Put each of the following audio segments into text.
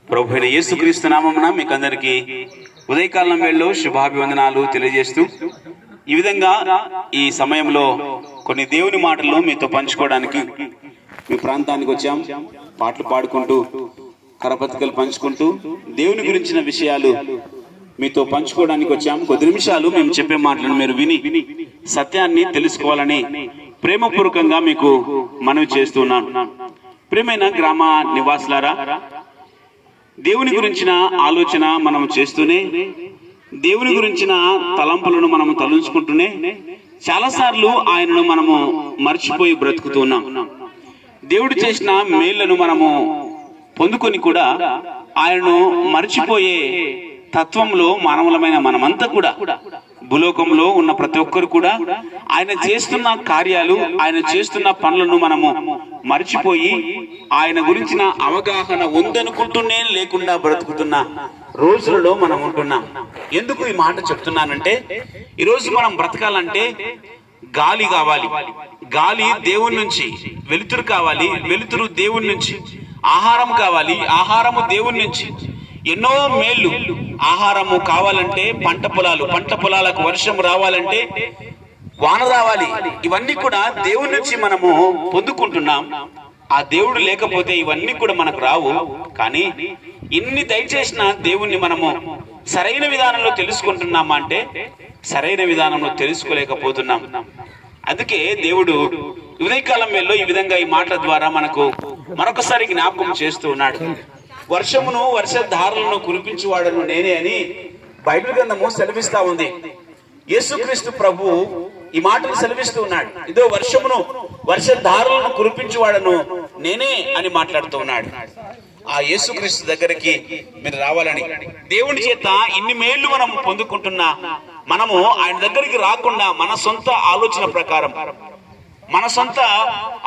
ప్రభువైన యేసుక్రీస్తు నామమున మీకు అందరికీ ఉదయకాలం వేళలో శుభాభివందనాలు తెలియజేస్తూ ఈ విధంగా ఈ సమయంలో కొన్ని దేవుని మాటలు మీతో పంచుకోవడానికి మీ ప్రాంతానికి వచ్చాం. పాటలు పాడుకుంటూ కరపత్రికలు పంచుకుంటూ దేవుని గురించిన విషయాలు మీతో పంచుకోవడానికి వచ్చాం. కొద్ది నిమిషాలు మేము చెప్పే మాటలను మీరు విని సత్యాన్ని తెలుసుకోవాలని ప్రేమపూర్వకంగా మీకు మనవి చేస్తున్నాను. ప్రియమైన గ్రామ నివాసులారా, దేవుని గురించిన ఆలోచన మనం చేస్తూనే, దేవుని గురించిన తలంపులను మనం తలంచుకుంటూనే చాలాసార్లు ఆయనను మనము మర్చిపోయి బ్రతుకుతున్నాం. దేవుడు చేసిన మేళ్లను మనము పొందుకొని కూడా ఆయనను మర్చిపోయే తత్వంలో మానవులమైన మనమంతా కూడా, భూలోకంలో ఉన్న ప్రతి ఒక్కరు కూడా ఆయన చేస్తున్న కార్యాలు, ఆయన చేస్తున్న పనులను మనము మర్చిపోయి ఆయన గురించిన అవగాహన ఉందనుకుంటూనే లేకుండా బ్రతుకుతున్న రోజులలో మనం ఉంటున్నాం. ఎందుకు ఈ మాట చెప్తున్నానంటే, ఈరోజు మనం బ్రతకాలంటే గాలి కావాలి, గాలి దేవుని నుంచి, వెలుతురు కావాలి, వెలుతురు దేవుని నుంచి, ఆహారం కావాలి, ఆహారము దేవుని నుంచి. ఎన్నో మేళ్ళు, ఆహారము కావాలంటే పంట పొలాలకు వర్షం రావాలంటే వాన రావాలి. ఇవన్నీ కూడా దేవుని నుంచి మనము పొందుకుంటున్నాం. ఆ దేవుడు లేకపోతే ఇవన్నీ కూడా మనకు రావు. కానీ ఇన్ని దయచేసిన దేవుణ్ణి మనము సరైన విధానంలో తెలుసుకుంటున్నామా అంటే సరైన విధానంలో తెలుసుకోలేకపోతున్నాం. అందుకే దేవుడు ఉదయకాలం వేళలో ఈ విధంగా ఈ మాటల ద్వారా మనకు మరొకసారి జ్ఞాపకం చేస్తూ ఉన్నాడు. వర్షమును, వర్షధారలను కురిపించువాడను నేనే అని బైబిల్ గ్రంథము సెలవిస్తా ఉంది. యేసుక్రీస్తు ప్రభు ఈ మాటలు సెలవిస్తూ ఉన్నాడు. ఇదో వర్షమును, వర్షధారలను కురిపించువాడను నేనే అని మాట్లాడుతూ ఉన్నాడు. ఆ యేసుక్రీస్తు దగ్గరికి మీరు రావాలని, దేవుని చేత ఇన్ని మేళ్లు మనం పొందుకుంటున్నా మనము ఆయన దగ్గరికి రాకుండా మన సొంత ఆలోచన ప్రకారం, మన సొంత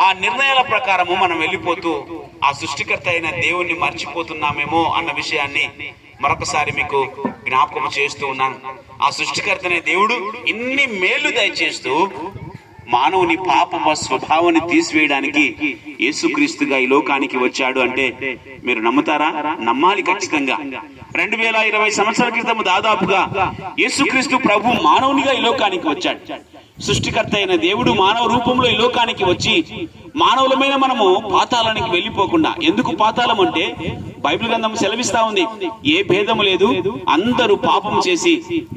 ఆ నిర్ణయాల ప్రకారము మనం వెళ్ళిపోతూ ఆ సృష్టికర్త అయిన దేవుణ్ణి మర్చిపోతున్నామేమో అన్న విషయాన్ని మరొకసారి మీకు జ్ఞాపకం చేస్తూ ఉన్నాను. ఆ సృష్టికర్త అనే దేవుడు ఇన్ని మేళ్లు దయచేస్తూ మానవుని పాప స్వభావాన్ని తీసివేయడానికి యేసుక్రీస్తుగా ఈ లోకానికి వచ్చాడు అంటే మీరు నమ్ముతారా? నమ్మాలి ఖచ్చితంగా. 2020 సంవత్సరాల క్రితం దాదాపుగా యేసుక్రీస్తు ప్రభు మానవునిగా ఈ లోకానికి వచ్చాడు. సృష్టికర్త అయిన దేవుడు మానవ రూపంలో ఈ లోకానికి వచ్చి మానవులమైన మనము పాతాళానికి వెళ్ళిపోకుండా, ఎందుకు పాతాళం అంటే బైబిల్ గ్రంథం సెలవిస్తా ఉంది, ఏ భేదము లేదు, అందరూ పాపం చేసి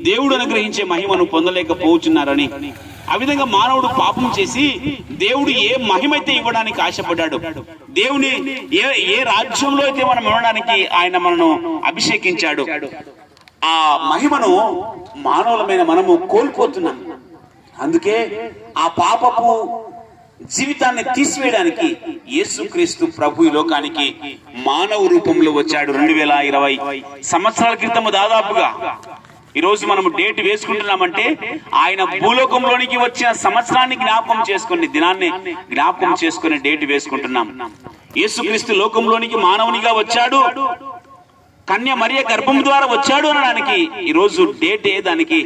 దేవుడు అనుగ్రహించే మహిమను పొందలేకపోతున్నారని. ఆ విధంగా మానవుడు పాపం చేసి దేవుడు ఏ మహిమైతే ఇవ్వడానికి ఆశపడ్డాడు, దేవుని ఏ రాజ్యంలో అయితే మనం ఇవ్వడానికి ఆయన మనను అభిషేకించాడు, ఆ మహిమను మానవులమైన మనము కోల్పోతున్నాం. అందుకే ఆ పాపపు జీవితాన్ని తీసివేయడానికి యేసుక్రీస్తు ప్రభు ఈ లోకానికి మానవ రూపంలో వచ్చాడు. 2020 సంవత్సరాల క్రితం దాదాపుగా. ఈరోజు మనం డేట్ వేసుకుంటున్నామంటే ఆయన భూలోకంలోనికి వచ్చిన సంవత్సరాన్ని జ్ఞాపకం చేసుకుని, దినాన్ని జ్ఞాపకం చేసుకుని డేట్ వేసుకుంటున్నాం. యేసుక్రీస్తు లోకంలోనికి మానవునిగా వచ్చాడు, కన్య మరియ గర్భం ద్వారా వచ్చాడు అనడానికి ఈరోజు డేటే దానికి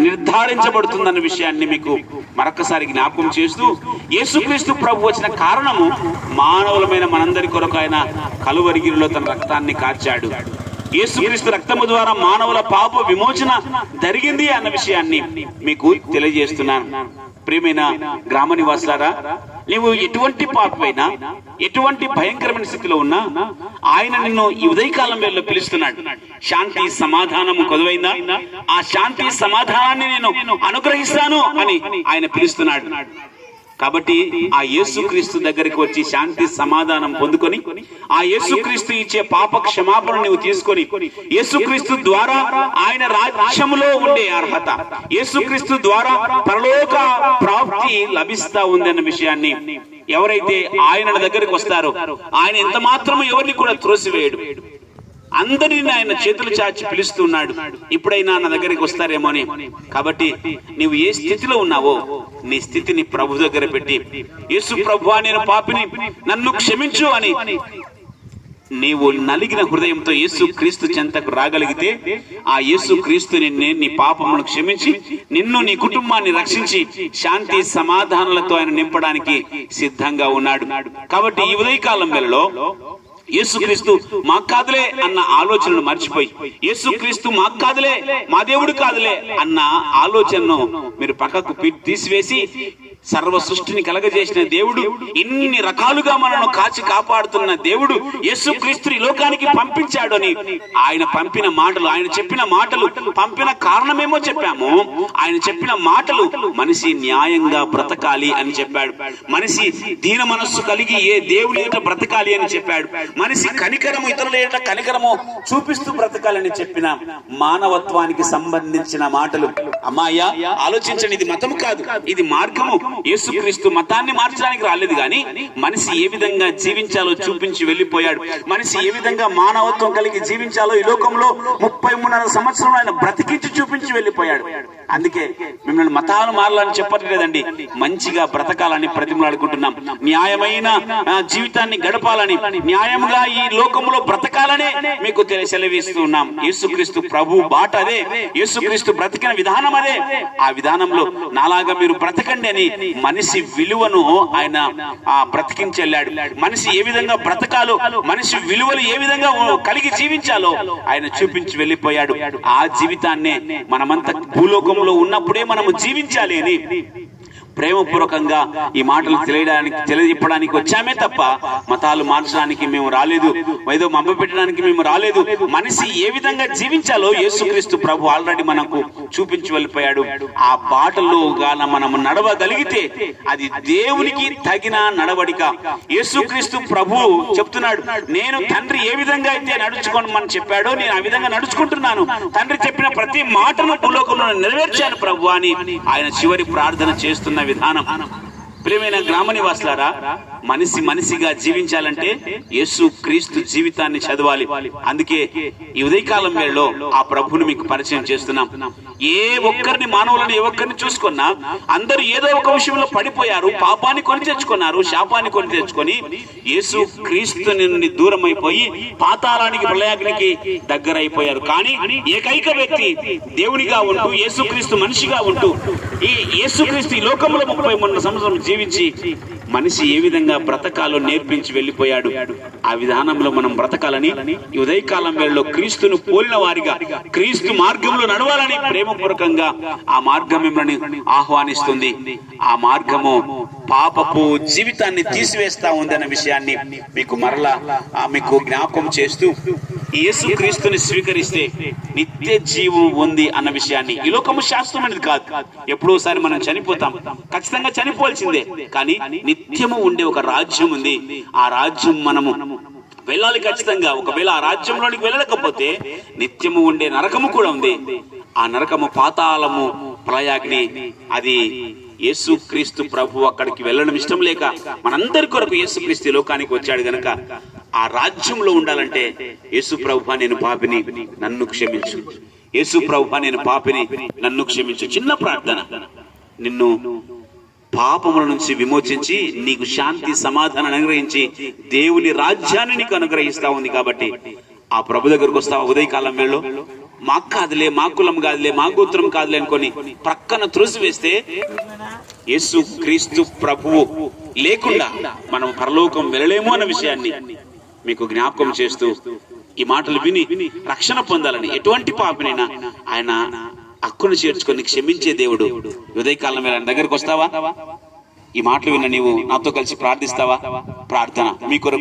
నిర్ధారించబడుతుందన్న విషయాన్ని మీకు మరొకసారి జ్ఞాపకం చేస్తూ, యేసుక్రీస్తు ప్రభు వచ్చిన కారణము మానవులమైన మనందరి కొరకు ఆయన కలువరిగిరిలో తన రక్తాన్ని కార్చాడు. యేసుక్రీస్తు రక్తము ద్వారా మానవుల పాప విమోచన జరిగింది అన్న విషయాన్ని మీకు తెలియజేస్తున్నాను. ప్రియమైన గ్రామ నివాసులారా, నీవు ఎటువంటి పాపమైనా, ఎటువంటి భయంకరమైన స్థితిలో ఉన్నా ఆయన నిన్ను ఈ ఉదయకాలం వేళలో పిలుస్తున్నాడు. శాంతి సమాధానము కొదువైందా? ఆ శాంతి సమాధానాన్ని నేను అనుగ్రహిస్తాను అని ఆయన పిలుస్తున్నాడు. కాబట్టి ఆ యేసుక్రీస్తు దగ్గరికి వచ్చి శాంతి సమాధానం పొందుకొని, ఆ యేసుక్రీస్తు ఇచ్చే పాప క్షమాపణ నువ్వు తీసుకొని, యేసుక్రీస్తు ద్వారా ఆయన రాజ్యములో ఉండే అర్హత, యేసుక్రీస్తు ద్వారా పరలోక ప్రాప్తి లభిస్తా ఉంది అన్న విషయాన్ని ఎవరైతే ఆయన దగ్గరికి వస్తారో ఆయన ఎంత మాత్రము ఎవరిని కూడా త్రోసివేయడు. అందరిని ఆయన చేతులు చాచి పిలుస్తున్నాడు, ఇప్పుడైనా నా దగ్గరికి వస్తారేమో అని. కాబట్టి నీవు ఏ స్థితిలో ఉన్నావో నీ స్థితిని ప్రభు దగ్గర పెట్టి, యేసు ప్రభువా నేను పాపిని, నన్ను క్షమించు అని నీవు నలిగిన హృదయంతో యేసు క్రీస్తు చెంతకు రాగలిగితే ఆ యేసు క్రీస్తు నీ పాపమును క్షమించి నిన్ను, నీ కుటుంబాన్ని రక్షించి శాంతి సమాధానాలతో ఆయన నింపడానికి సిద్ధంగా ఉన్నాడు. కాబట్టి ఈ ఉదయకాలం వేళలో యేసుక్రీస్తు మాకు కాదులే అన్న ఆలోచనను మర్చిపోయి, యేసుక్రీస్తు మాకు కాదులే, మా దేవుడు కాదులే అన్న ఆలోచనను మీరు పక్కకు తీసివేసి, సర్వ సృష్టిని కలగజేసిన దేవుడు, ఇన్ని రకాలుగా మనను కాచి కాపాడుతున్న దేవుడు యేసుక్రీస్తు ఈ లోకానికి పంపించాడు అని ఆయన పంపిన మాటలు, ఆయన చెప్పిన మాటలు, పంపిన కారణమేమో చెప్పాము. ఆయన చెప్పిన మాటలు మనిషి న్యాయంగా బ్రతకాలి అని చెప్పాడు. మనిషి దీన మనస్సు కలిగి ఏ దేవుని ఎదుట బ్రతకాలి అని చెప్పాడు. మనిషి కనికరము, ఇతరుల ఎదుట కనికరము చూపిస్తూ బ్రతకాలని చెప్పిన మానవత్వానికి సంబంధించిన మాటలు. అమ్మాయ్యా ఆలోచించండి, ఇది మతము కాదు, ఇది మార్గము. యేసుక్రీస్తు మతాన్ని మార్చడానికి రాలేదు, కానీ మనిషి ఏ విధంగా జీవించాలో చూపించి వెళ్ళిపోయాడు. మనిషి ఏ విధంగా మానవత్వం కలిగి జీవించాలో ఈ లోకంలో 33 సంవత్సరంలో ఆయన బ్రతికించి చూపించి వెళ్ళిపోయాడు. అందుకే మిమ్మల్ని మతాలు మారాలని చెప్పట్లేదండి, మంచిగా బ్రతకాలని ప్రతిమలాడుకుంటున్నాం. న్యాయమైన జీవితాన్ని గడపాలని, న్యాయంగా ఈ లోకంలో బ్రతకాలనే మీకు సెలవిస్తున్నాం. యేసుక్రీస్తు ప్రభు బాట అదే, యేసుక్రీస్తు బ్రతికిన విధానం అదే. ఆ విధానంలో నాలాగా మీరు బ్రతకండి అని మనిషి విలువను ఆయన బ్రతికించి వెళ్ళాడు. మనిషి ఏ విధంగా బ్రతకాలో, మనిషి విలువలు ఏ విధంగా కలిగి జీవించాలో ఆయన చూపించి వెళ్ళిపోయాడు. ఆ జీవితాన్నే మనమంతా భూలోకంలో ఉన్నప్పుడే మనము జీవించాలి అని ప్రేమపూర్వకంగా ఈ మాటలు తెలియజెప్పడానికి వచ్చామే తప్ప మతాలు మార్చడానికి మేము రాలేదు, ఏదో మబ్బ పెట్టడానికి మేము రాలేదు. మనిషి ఏ విధంగా జీవించాలో యేసుక్రీస్తు ప్రభు ఆల్రెడీ మనకు చూపించి వెళ్ళిపోయాడు. ఆ బాటలో గాన మనము నడవగలిగితే అది దేవునికి తగిన నడవడిక. యేసుక్రీస్తు ప్రభు చెప్తున్నాడు, నేను తండ్రి ఏ విధంగా అయితే నడుచుకోమని చెప్పాడో నేను ఆ విధంగా నడుచుకుంటున్నాను. తండ్రి చెప్పిన ప్రతి మాటను భూలోకంలో నెరవేర్చాను ప్రభు అని ఆయన చివరి ప్రార్థన చేస్తున్న విధానం. ప్రియమైన గ్రామ నివాసులారా, మనిషిగా జీవించాలంటే యేసు క్రీస్తు జీవితాన్ని చదవాలి. అందుకే ఈ ఉదయకాలం వేళలో ఆ ప్రభుని మీకు పరిచయం చేస్తున్నాం. ఏ ఒక్కరిని, మానవులను ఏ ఒక్కరిని చూసుకున్నా అందరూ ఏదో ఒక విషయంలో పడిపోయారు. పాపాన్ని కొని తెచ్చుకున్నారు, శాపాన్ని కొని తెచ్చుకొని యేసు క్రీస్తు నుండి దూరం అయిపోయి పాతాళానికి, ప్రళయాగ్నికి దగ్గర అయిపోయారు. కానీ ఏకైక వ్యక్తి దేవునిగా ఉంటూ, యేసుక్రీస్తు మనిషిగా ఉంటూ, ఈ యేసుక్రీస్తు ఈ లోకంలో 33 సంవత్సరం జీవించి మనిషి ఏ విధంగా బ్రతకాలో నేర్పించి వెళ్ళిపోయాడు. ఆ విధానంలో మనం బ్రతకాలని ఈ ఉదయకాలం వేళలో క్రీస్తును పోలిన వారిగా క్రీస్తు మార్గంలో నడవాలని ప్రేమపూర్వకంగా ఆ మార్గం మిమ్మల్ని ఆహ్వానిస్తుంది. ఆ మార్గము పాపపు జీవితాన్ని తీసివేస్తా ఉందన్న విషయాన్ని మీకు మరలా మీకు జ్ఞాపకం చేస్తూ, యేసు క్రీస్తుని స్వీకరిస్తే నిత్య జీవం ఉంది అన్న విషయాన్ని, ఈ లోకము శాస్త్రమైనది కాదు. ఎప్పుడోసారి మనం చనిపోతాం, ఖచ్చితంగా చనిపోవాల్సిందే. కానీ నిత్యము ఉండే ఒక రాజ్యం ఉంది. ఆ రాజ్యం మనము వెళ్ళాలి ఖచ్చితంగా. ఒకవేళ ఆ రాజ్యంలోనికి వెళ్ళలేకపోతే నిత్యము ఉండే నరకము కూడా ఉంది. ఆ నరకము, పాతాళము, ప్రళయాగ్ని, అది యేసుక్రీస్తు ప్రభు అక్కడికి వెళ్ళడం ఇష్టం లేక మనందరి కొరకు యేసుక్రీస్తు లోకానికి వచ్చాడు గనక ఆ రాజ్యంలో ఉండాలంటే, యేసు ప్రభు నేను పాపిని, నన్ను క్షమించు. యేసు ప్రభు నేను పాపిని, నన్ను క్షమించు. చిన్న ప్రార్థన, నిన్ను పాపముల నుంచి విమోచించి నీకు శాంతి సమాధానం అనుగ్రహించి దేవుని రాజ్యాన్ని నీకు అనుగ్రహిస్తా ఉంది. కాబట్టి ఆ ప్రభు దగ్గరకు వస్తావా ఉదయకాలం వేళలో? మాకు కాదులే, మా కులం కాదులే, మా గోత్రం కాదులే అనుకొని ప్రక్కన త్రోసి వేస్తే యేసు క్రీస్తు ప్రభువు లేకుండా మనం పరలోకం వెళ్ళలేము అన్న విషయాన్ని మీకు జ్ఞాపకం చేస్తూ, ఈ మాటలు విని రక్షణ పొందాలని ఎటువంటి పాపినైనా ఆయన హక్కును చేర్చుకొని క్షమించే దేవుడు. ఉదయకాలం వేళ దగ్గరకు వస్తావా? ఈ మాటలు విన్న నీవు నాతో కలిసి ప్రార్థిస్తావా? ప్రార్థన మీ కొరకు